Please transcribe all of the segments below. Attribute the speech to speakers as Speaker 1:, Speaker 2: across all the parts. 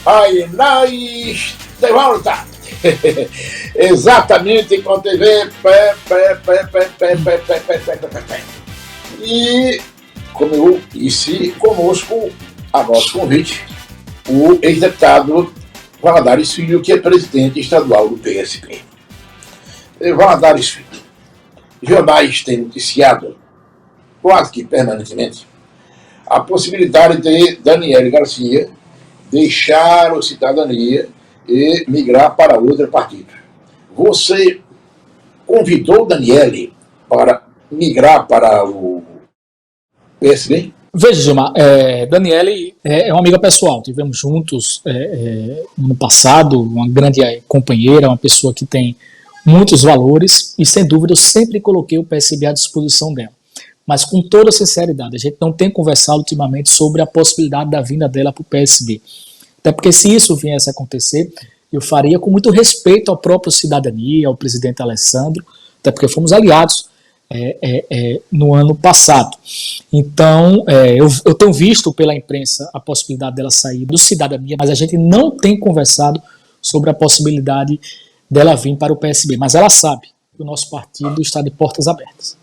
Speaker 1: Aí nós de volta. Exatamente com a TV. E como eu disse, conosco, a nosso convite, o ex-deputado Valadares Filho, que é presidente estadual do PSB. Valadares Filho, jornais têm noticiado quase que permanentemente a possibilidade de Daniele Garcia deixar a cidadania e migrar para outro partido. Você convidou Daniele para migrar para o PSB?
Speaker 2: Veja, Gilmar, Daniele é uma amiga pessoal. Tivemos juntos no ano passado, uma grande companheira, uma pessoa que tem muitos valores e, sem dúvida, eu sempre coloquei o PSB à disposição dela. Mas, com toda sinceridade, a gente não tem conversado ultimamente sobre a possibilidade da vinda dela para o PSB. Até porque, se isso viesse a acontecer, eu faria com muito respeito ao próprio Cidadania, ao presidente Alessandro, até porque fomos aliados no ano passado. Então, eu tenho visto pela imprensa a possibilidade dela sair do Cidadania, mas a gente não tem conversado sobre a possibilidade dela vir para o PSB. Mas ela sabe que o nosso partido está de portas abertas.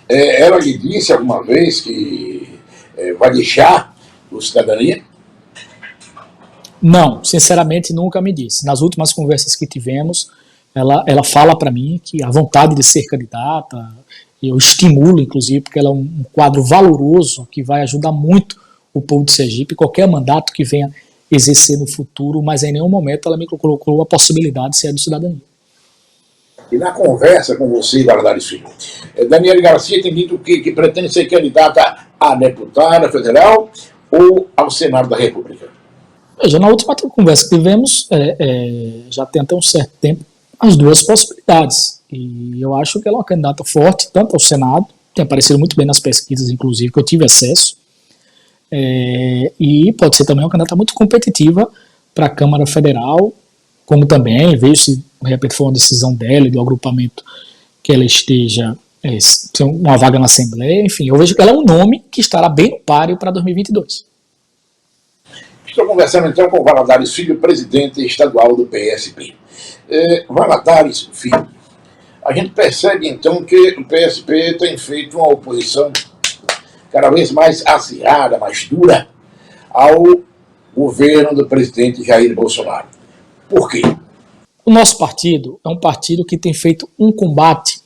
Speaker 1: Ela lhe disse alguma vez que vai deixar o Cidadania?
Speaker 2: Não, sinceramente nunca me disse. Nas últimas conversas que tivemos, ela fala para mim que a vontade de ser candidata, eu estimulo inclusive, porque ela é um quadro valoroso que vai ajudar muito o povo de Sergipe, qualquer mandato que venha exercer no futuro, mas em nenhum momento ela me colocou a possibilidade de ser do Cidadania.
Speaker 1: E na conversa com você, Valadares Filho, Daniele Garcia tem dito que pretende ser candidata a deputada federal ou ao Senado da República?
Speaker 2: Veja, na última conversa que tivemos, já tem até um certo tempo, as duas possibilidades. E eu acho que ela é uma candidata forte, tanto ao Senado, tem aparecido muito bem nas pesquisas, inclusive, que eu tive acesso, e pode ser também uma candidata muito competitiva para a Câmara Federal, como também, vejo se de repente for uma decisão dela e do agrupamento que ela esteja uma vaga na Assembleia, enfim, eu vejo que ela é um nome que estará bem no páreo para 2022.
Speaker 1: Estou conversando então com Valadares Filho, presidente estadual do PSB. Valadares Filho, a gente percebe então que o PSB tem feito uma oposição cada vez mais acirrada, mais dura ao governo do presidente Jair Bolsonaro. Por quê?
Speaker 2: O nosso partido é um partido que tem feito um combate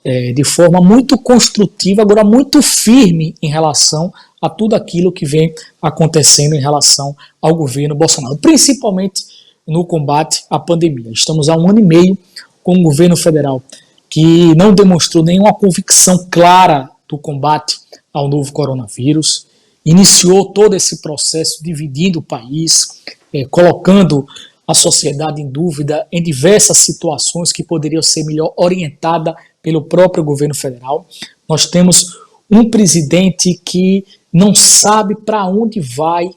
Speaker 2: de forma muito construtiva, agora muito firme em relação a tudo aquilo que vem acontecendo em relação ao governo Bolsonaro, principalmente no combate à pandemia. Estamos há 1 ano e meio com um governo federal que não demonstrou nenhuma convicção clara do combate ao novo coronavírus, iniciou todo esse processo dividindo o país, colocando a sociedade em dúvida em diversas situações que poderiam ser melhor orientadas pelo próprio governo federal. Nós temos um presidente que não sabe para onde vai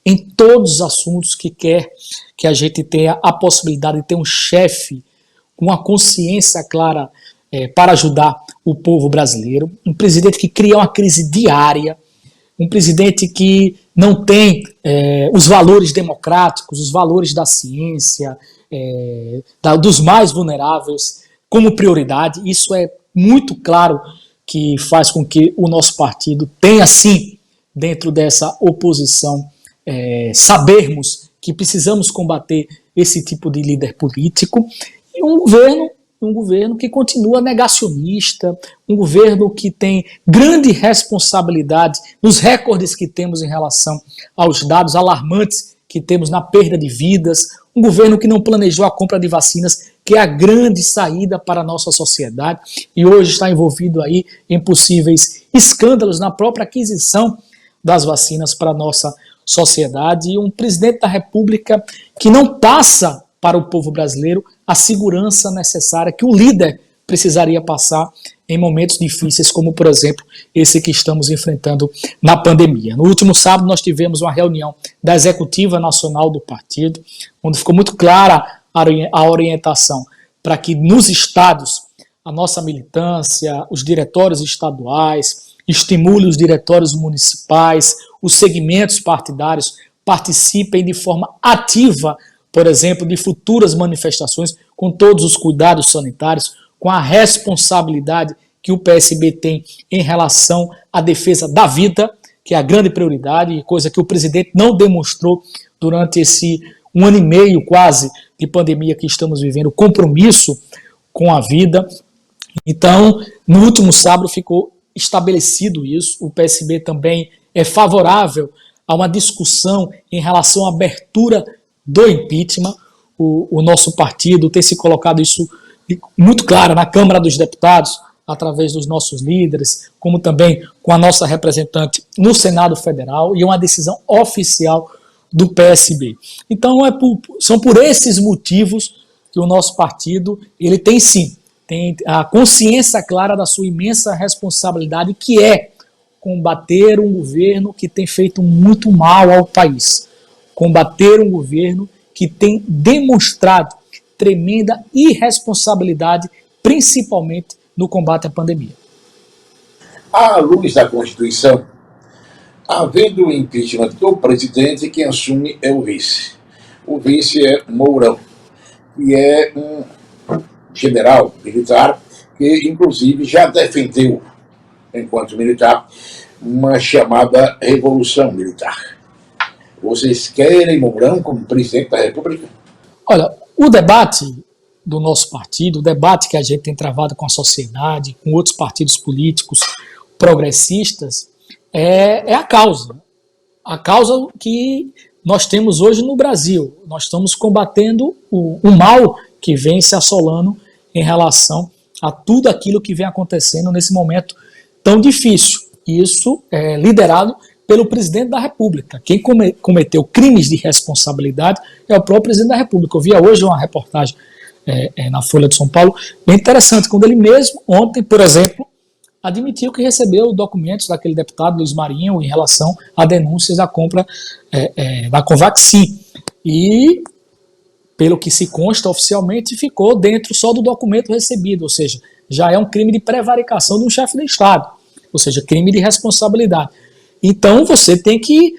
Speaker 2: em todos os assuntos que quer que a gente tenha a possibilidade de ter um chefe com uma consciência clara para ajudar o povo brasileiro, um presidente que cria uma crise diária, um presidente que não tem os valores democráticos, os valores da ciência, dos mais vulneráveis como prioridade. Isso é muito claro que faz com que o nosso partido tenha, sim, dentro dessa oposição, sabermos que precisamos combater esse tipo de líder político e um governo que continua negacionista, um governo que tem grande responsabilidade nos recordes que temos em relação aos dados alarmantes que temos na perda de vidas, um governo que não planejou a compra de vacinas, que é a grande saída para a nossa sociedade e hoje está envolvido aí em possíveis escândalos na própria aquisição das vacinas para a nossa sociedade, e um presidente da República que não passa para o povo brasileiro a segurança necessária que o líder precisaria passar em momentos difíceis, como, por exemplo, esse que estamos enfrentando na pandemia. No último sábado, nós tivemos uma reunião da Executiva Nacional do Partido, onde ficou muito clara a orientação para que nos estados a nossa militância, os diretórios estaduais, estimule os diretórios municipais, os segmentos partidários participem de forma ativa, por exemplo, de futuras manifestações, com todos os cuidados sanitários, com a responsabilidade que o PSB tem em relação à defesa da vida, que é a grande prioridade, coisa que o presidente não demonstrou durante esse 1 ano e meio quase de pandemia que estamos vivendo, compromisso com a vida. Então, no último sábado ficou estabelecido isso. O PSB também é favorável a uma discussão em relação à abertura do impeachment. O nosso partido tem se colocado isso muito claro na Câmara dos Deputados, através dos nossos líderes, como também com a nossa representante no Senado Federal, e uma decisão oficial do PSB. Então, são por esses motivos que o nosso partido ele tem a consciência clara da sua imensa responsabilidade, que é combater um governo que tem feito muito mal ao país, combater um governo que tem demonstrado tremenda irresponsabilidade, principalmente no combate à pandemia.
Speaker 1: À luz da Constituição, havendo o impeachment do presidente, quem assume é o vice. O vice é Mourão, que é um general militar que, inclusive, já defendeu, enquanto militar, uma chamada Revolução Militar. Vocês querem Mourão como presidente da República?
Speaker 2: Olha, o debate do nosso partido, o debate que a gente tem travado com a sociedade, com outros partidos políticos progressistas, é a causa que nós temos hoje no Brasil. Nós estamos combatendo o mal que vem se assolando em relação a tudo aquilo que vem acontecendo nesse momento tão difícil. Isso é liderado pelo presidente da República. Quem cometeu crimes de responsabilidade é o próprio presidente da República. Eu via hoje uma reportagem na Folha de São Paulo, bem interessante, quando ele mesmo, ontem, por exemplo, admitiu que recebeu documentos daquele deputado Luiz Marinho em relação a denúncias da compra da Covaxin. E, pelo que se consta oficialmente, ficou dentro só do documento recebido, ou seja, já é um crime de prevaricação de um chefe de Estado, ou seja, crime de responsabilidade. Então você tem que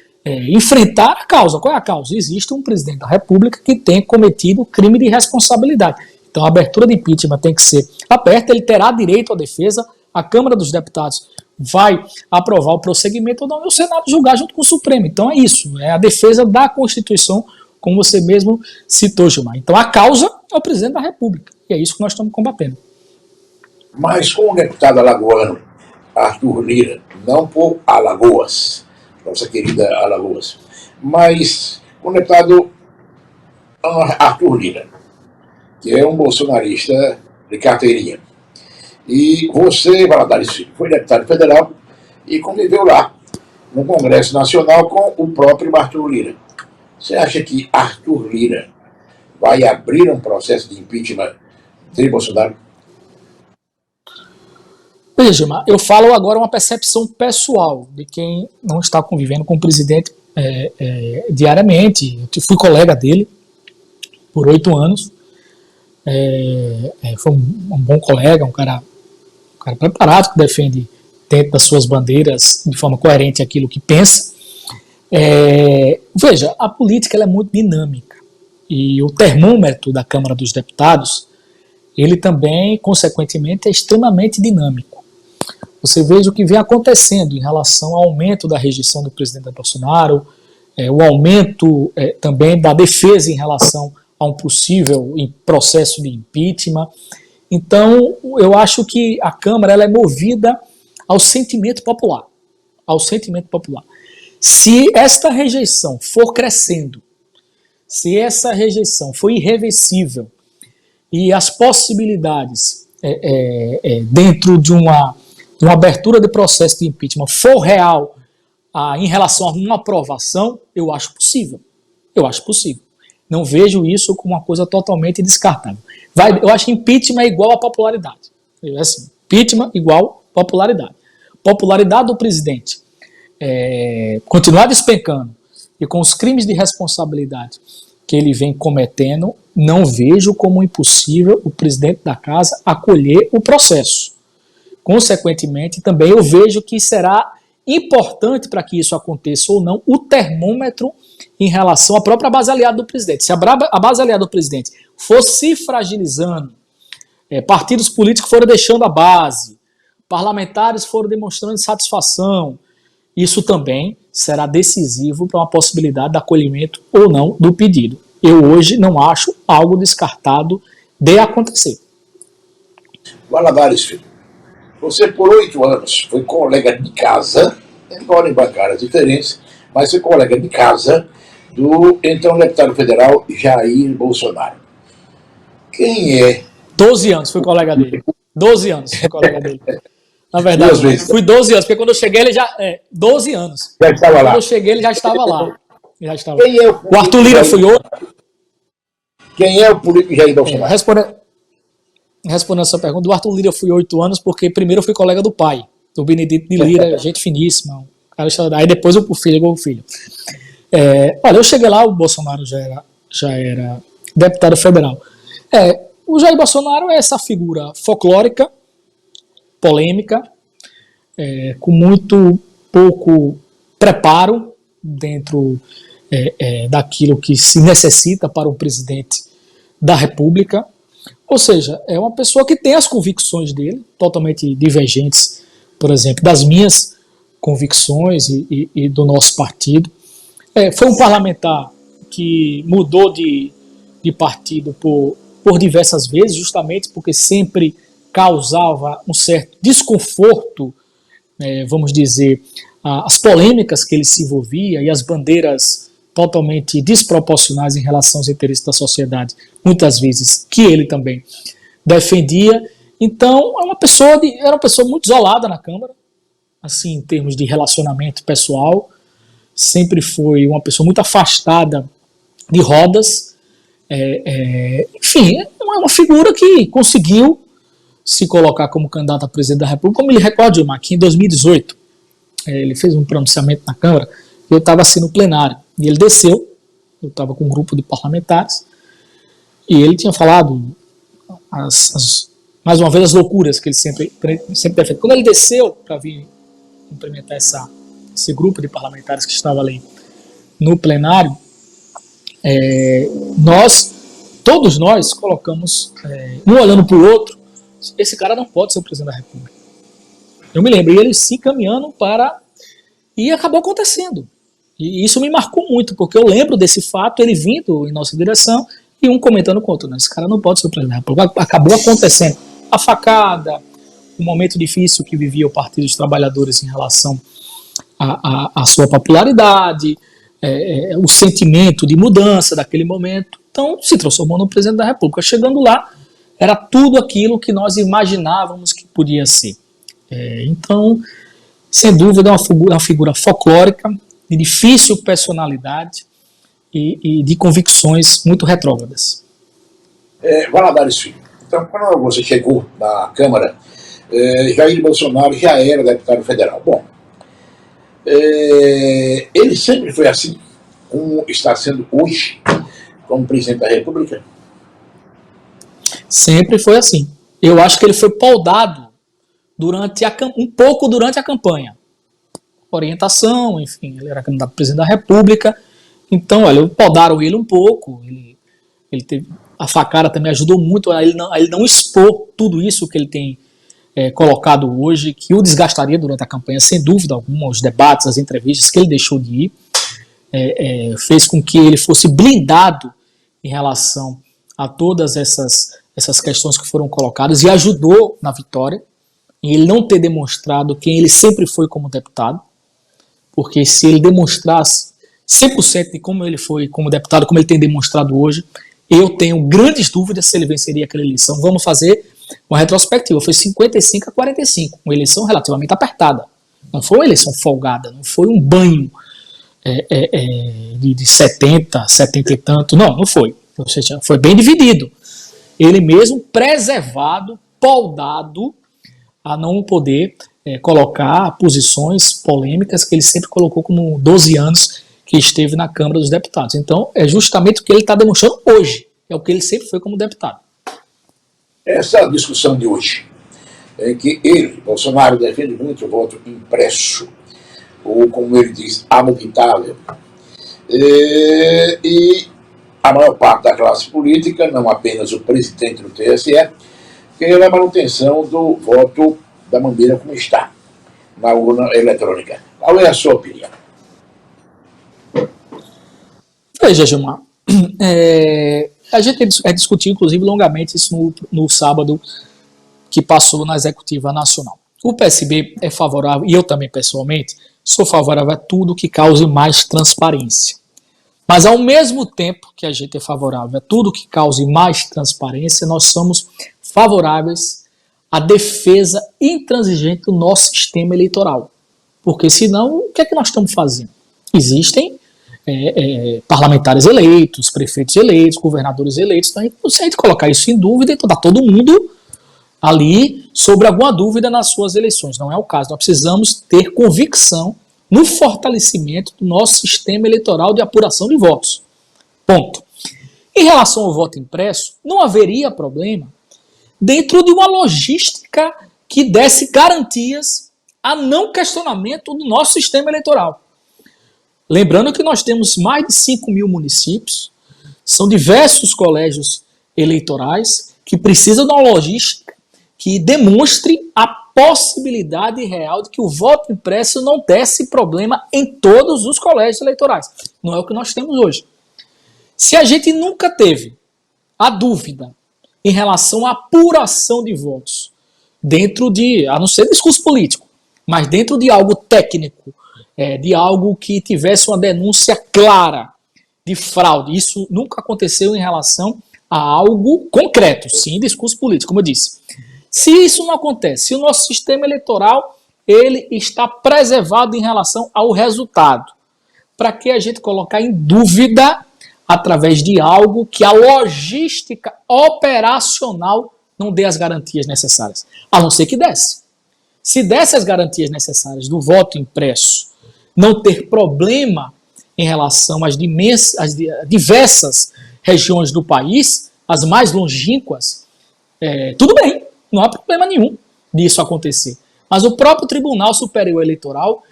Speaker 2: enfrentar a causa. Qual é a causa? Existe um presidente da República que tem cometido crime de responsabilidade. Então a abertura de impeachment tem que ser aberta, ele terá direito à defesa, a Câmara dos Deputados vai aprovar o prosseguimento ou não, e o Senado julgar junto com o Supremo. Então é isso, é a defesa da Constituição, como você mesmo citou, Gilmar. Então a causa é o presidente da República, e é isso que nós estamos combatendo.
Speaker 1: Mas com o deputado alagoano Arthur Lira, não por Alagoas, nossa querida Alagoas, mas com o deputado Arthur Lira, que é um bolsonarista de carteirinha. E você, Valadares Filho, foi deputado federal e conviveu lá no Congresso Nacional com o próprio Arthur Lira. Você acha que Arthur Lira vai abrir um processo de impeachment de Bolsonaro?
Speaker 2: Veja, eu falo agora uma percepção pessoal de quem não está convivendo com o presidente diariamente. Eu fui colega dele por 8 anos. Foi um bom colega, um cara preparado, que defende dentro das suas bandeiras de forma coerente aquilo que pensa. Veja, a política ela é muito dinâmica e o termômetro da Câmara dos Deputados ele também, consequentemente, é extremamente dinâmico. Você veja o que vem acontecendo em relação ao aumento da rejeição do presidente Bolsonaro, o aumento também da defesa em relação a um possível processo de impeachment. Então, eu acho que a Câmara ela é movida ao sentimento popular. Se esta rejeição for crescendo, se essa rejeição for irreversível e as possibilidades dentro de uma abertura de processo de impeachment for real em relação a uma aprovação, eu acho possível. Não vejo isso como uma coisa totalmente descartável. Eu acho que impeachment é igual a popularidade. Assim, impeachment igual popularidade. Popularidade do presidente continuar despencando e com os crimes de responsabilidade que ele vem cometendo, não vejo como impossível o presidente da casa acolher o processo. Consequentemente, também eu vejo que será importante para que isso aconteça ou não o termômetro em relação à própria base aliada do presidente. Se a base aliada do presidente fosse se fragilizando, partidos políticos foram deixando a base, parlamentares foram demonstrando insatisfação, isso também será decisivo para uma possibilidade de acolhimento ou não do pedido. Eu hoje não acho algo descartado de acontecer.
Speaker 1: Valadares Filho, você por 8 anos foi colega de casa, embora em bancadas diferentes, mas foi colega de casa do então deputado federal Jair Bolsonaro. Quem é?
Speaker 2: 12 anos fui colega dele. 12 anos fui colega dele. Na verdade, fui 12 anos, porque quando eu cheguei ele já... 12 anos.
Speaker 1: Já estava lá.
Speaker 2: Quando eu cheguei ele já estava lá.
Speaker 1: Quem é
Speaker 2: o Arthur Lira fui outro.
Speaker 1: Quem é o político Jair Bolsonaro?
Speaker 2: Respondendo a sua pergunta, do Arthur Lira eu fui 8 anos, porque primeiro eu fui colega do pai, do Benedito de Lira, gente finíssima. Aí depois eu chegou o filho. Olha, eu cheguei lá, o Bolsonaro já era deputado federal. O Jair Bolsonaro é essa figura folclórica, polêmica, com muito pouco preparo dentro daquilo que se necessita para um presidente da República. Ou seja, é uma pessoa que tem as convicções dele, totalmente divergentes, por exemplo, das minhas convicções e do nosso partido. Foi um parlamentar que mudou de partido por diversas vezes, justamente porque sempre causava um certo desconforto, vamos dizer, as polêmicas que ele se envolvia e as bandeiras totalmente desproporcionais em relação aos interesses da sociedade, muitas vezes, que ele também defendia. Então, era uma pessoa muito isolada na Câmara, assim, em termos de relacionamento pessoal, sempre foi uma pessoa muito afastada de rodas, enfim, é uma figura que conseguiu se colocar como candidato a presidente da República, como ele recorde, que em 2018, ele fez um pronunciamento na Câmara, eu estava assim no plenário, e ele desceu, eu estava com um grupo de parlamentares, e ele tinha falado, mais uma vez, as loucuras que ele sempre defende. Quando ele desceu para vir cumprimentar esse grupo de parlamentares que estava ali no plenário, todos nós colocamos, um olhando para o outro, esse cara não pode ser o presidente da República. Eu me lembro, e ele se encaminhando e acabou acontecendo. E isso me marcou muito, porque eu lembro desse fato, ele vindo em nossa direção e um comentando com o outro. Esse cara não pode ser o presidente da República. Acabou acontecendo. A facada, o momento difícil que vivia o Partido dos Trabalhadores em relação à sua popularidade, o sentimento de mudança daquele momento. Então, se transformou no presidente da República. Chegando lá, era tudo aquilo que nós imaginávamos que podia ser. Então, sem dúvida, é uma figura folclórica, de difícil personalidade e de convicções muito retrógradas.
Speaker 1: Valadares Filho, então, quando você chegou na Câmara, Jair Bolsonaro já era deputado federal. Bom, ele sempre foi assim, como está sendo hoje, como presidente da República?
Speaker 2: Sempre foi assim. Eu acho que ele foi poldado um pouco durante a campanha. Orientação, enfim, ele era candidato a presidente da República. Então, olha, podaram ele um pouco. Ele teve, a facada também ajudou muito a ele não expor tudo isso que ele tem colocado hoje, que o desgastaria durante a campanha, sem dúvida alguma, os debates, as entrevistas que ele deixou de ir, fez com que ele fosse blindado em relação a todas essas questões que foram colocadas e ajudou na vitória, em ele não ter demonstrado quem ele sempre foi como deputado, porque se ele demonstrasse 100% de como ele foi como deputado, como ele tem demonstrado hoje, eu tenho grandes dúvidas se ele venceria aquela eleição. Vamos fazer uma retrospectiva, foi 55-45, uma eleição relativamente apertada, não foi uma eleição folgada, não foi um banho de 70 e tanto, não foi. Ou seja, foi bem dividido. Ele mesmo preservado, poldado, a não poder colocar posições polêmicas que ele sempre colocou como 12 anos que esteve na Câmara dos Deputados. Então, é justamente o que ele está demonstrando hoje. É o que ele sempre foi como deputado.
Speaker 1: Essa discussão de hoje, em que ele, Bolsonaro, defende muito o voto impresso, ou como ele diz, amovitável, E a maior parte da classe política, não apenas o presidente do TSE, quer a manutenção do voto da maneira como está, na urna eletrônica. Qual é a sua opinião?
Speaker 2: Veja, Gilmar, a gente discutiu, inclusive, longamente isso no sábado que passou na Executiva Nacional. O PSB é favorável, e eu também pessoalmente, sou favorável a tudo que cause mais transparência. Mas ao mesmo tempo que a gente é favorável a tudo que cause mais transparência, nós somos favoráveis à defesa intransigente do nosso sistema eleitoral. Porque senão, o que é que nós estamos fazendo? Existem parlamentares eleitos, prefeitos eleitos, governadores eleitos. Então, se a gente colocar isso em dúvida, então está todo mundo ali sobre alguma dúvida nas suas eleições. Não é o caso. Nós precisamos ter convicção no fortalecimento do nosso sistema eleitoral de apuração de votos. Ponto. Em relação ao voto impresso, não haveria problema dentro de uma logística que desse garantias a não questionamento do nosso sistema eleitoral. Lembrando que nós temos mais de 5 mil municípios, são diversos colégios eleitorais que precisam de uma logística que demonstre a possibilidade real de que o voto impresso não desse problema em todos os colégios eleitorais. Não é o que nós temos hoje. Se a gente nunca teve a dúvida em relação à apuração de votos, dentro de, a não ser discurso político, mas dentro de algo técnico, de algo que tivesse uma denúncia clara de fraude, isso nunca aconteceu em relação a algo concreto, sim, discurso político, como eu disse. Se isso não acontece, se o nosso sistema eleitoral ele está preservado em relação ao resultado, para que a gente colocar em dúvida através de algo que a logística operacional não dê as garantias necessárias, a não ser que desse. Se desse as garantias necessárias do voto impresso, não ter problema em relação às diversas regiões do país, as mais longínquas, tudo bem, não há problema nenhum disso acontecer. Mas o próprio Tribunal Superior Eleitoral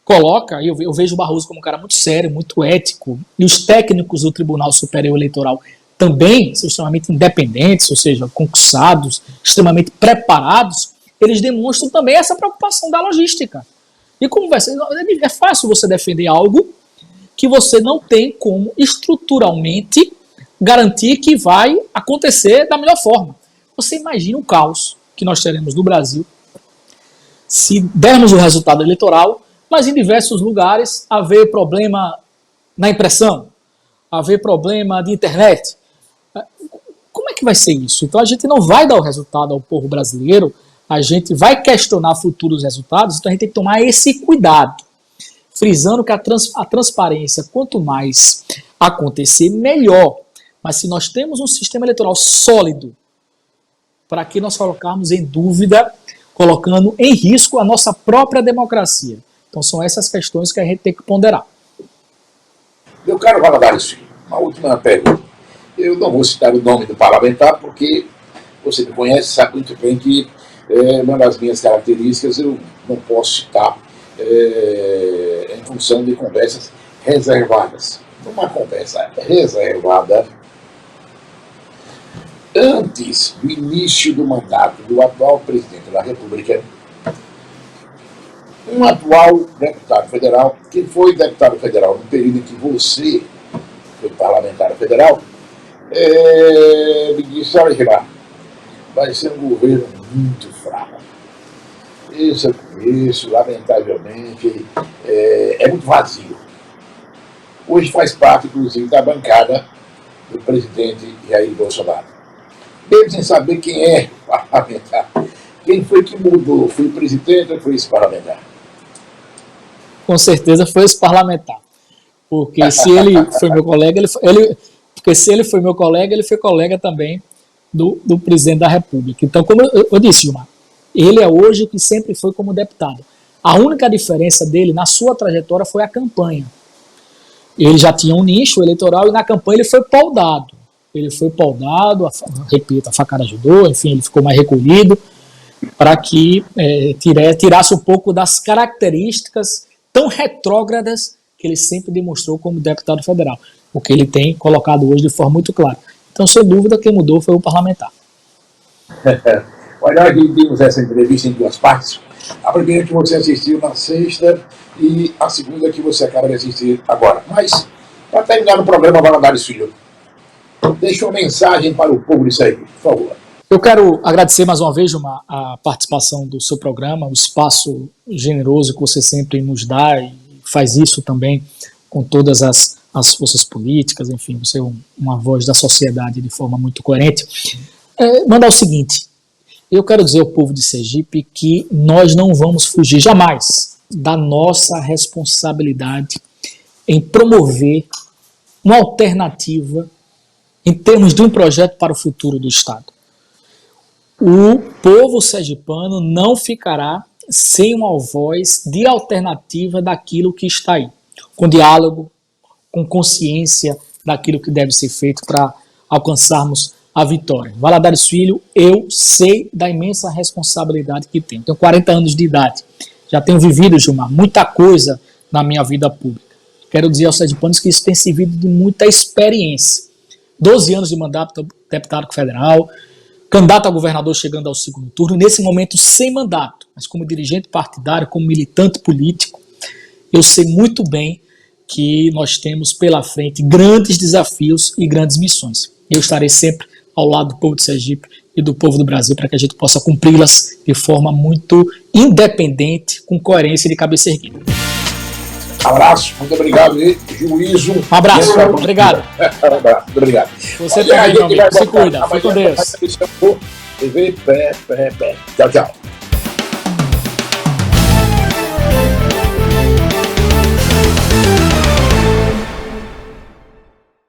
Speaker 2: coloca, eu vejo o Barroso como um cara muito sério, muito ético, e os técnicos do Tribunal Superior Eleitoral também são extremamente independentes, ou seja, concursados, extremamente preparados, eles demonstram também essa preocupação da logística. E como vai ser? É fácil você defender algo que você não tem como estruturalmente garantir que vai acontecer da melhor forma. Você imagina o caos que nós teremos no Brasil se dermos o resultado eleitoral, mas em diversos lugares haver problema na impressão, haver problema de internet. Como é que vai ser isso? Então a gente não vai dar o resultado ao povo brasileiro, a gente vai questionar futuros resultados, então a gente tem que tomar esse cuidado, frisando que a transparência, quanto mais acontecer, melhor. Mas se nós temos um sistema eleitoral sólido, para que nós colocarmos em dúvida, colocando em risco a nossa própria democracia? Então são essas questões que a gente tem que ponderar.
Speaker 1: Meu caro Valadares, uma última pergunta. Eu não vou citar o nome do parlamentar, porque você me conhece, sabe muito bem que uma das minhas características eu não posso citar em função de conversas reservadas. Uma conversa reservada antes do início do mandato do atual presidente da República, um atual deputado federal, que foi deputado federal no período em que você foi parlamentar federal, me disse: olha, Gilmar, vai ser um governo muito fraco. Isso eu conheço, lamentavelmente, é muito vazio. Hoje faz parte, inclusive, da bancada do presidente Jair Bolsonaro. Mesmo sem saber quem é o parlamentar. Quem foi que mudou? Foi o presidente ou foi esse parlamentar?
Speaker 2: Com certeza foi esse parlamentar. Porque se ele foi meu colega, ele foi colega também do presidente da República. Então, como eu disse, Gilmar, ele é hoje o que sempre foi como deputado. A única diferença dele na sua trajetória foi a campanha. Ele já tinha um nicho eleitoral e na campanha ele foi paudado. Repito, a facada ajudou, enfim, ele ficou mais recolhido para que tirasse um pouco das características tão retrógradas que ele sempre demonstrou como deputado federal, o que ele tem colocado hoje de forma muito clara. Então, sem dúvida, quem mudou foi o parlamentar.
Speaker 1: Olha, nós dividimos essa entrevista em duas partes. A primeira que você assistiu na sexta e a segunda que você acaba de assistir agora. Mas, para terminar o programa Valadares Filho, deixa uma mensagem para o povo de Sergipe, por favor.
Speaker 2: Eu quero agradecer mais uma vez, Gilmar, a participação do seu programa, o espaço generoso que você sempre nos dá e faz isso também com todas as forças políticas, enfim, você é uma voz da sociedade de forma muito coerente. Mandar o seguinte, eu quero dizer ao povo de Sergipe que nós não vamos fugir jamais da nossa responsabilidade em promover uma alternativa em termos de um projeto para o futuro do Estado. O povo sergipano não ficará sem uma voz de alternativa daquilo que está aí, com diálogo, com consciência daquilo que deve ser feito para alcançarmos a vitória. Valadares Filho, eu sei da imensa responsabilidade que tenho. Tenho 40 anos de idade, já tenho vivido, Gilmar, muita coisa na minha vida pública. Quero dizer aos sergipanos que isso tem servido de muita experiência. 12 anos de mandato deputado federal, candidato a governador chegando ao segundo turno, nesse momento sem mandato, mas como dirigente partidário, como militante político, eu sei muito bem que nós temos pela frente grandes desafios e grandes missões. Eu estarei sempre ao lado do povo de Sergipe e do povo do Brasil para que a gente possa cumpri-las de forma muito independente, com coerência e de cabeça erguida.
Speaker 1: Abraço, muito obrigado, juízo.
Speaker 2: Um abraço, obrigado.
Speaker 1: Um abraço, muito obrigado.
Speaker 2: Você também, meu amigo. Se cuida, fique com Deus.
Speaker 1: Tchau, tchau.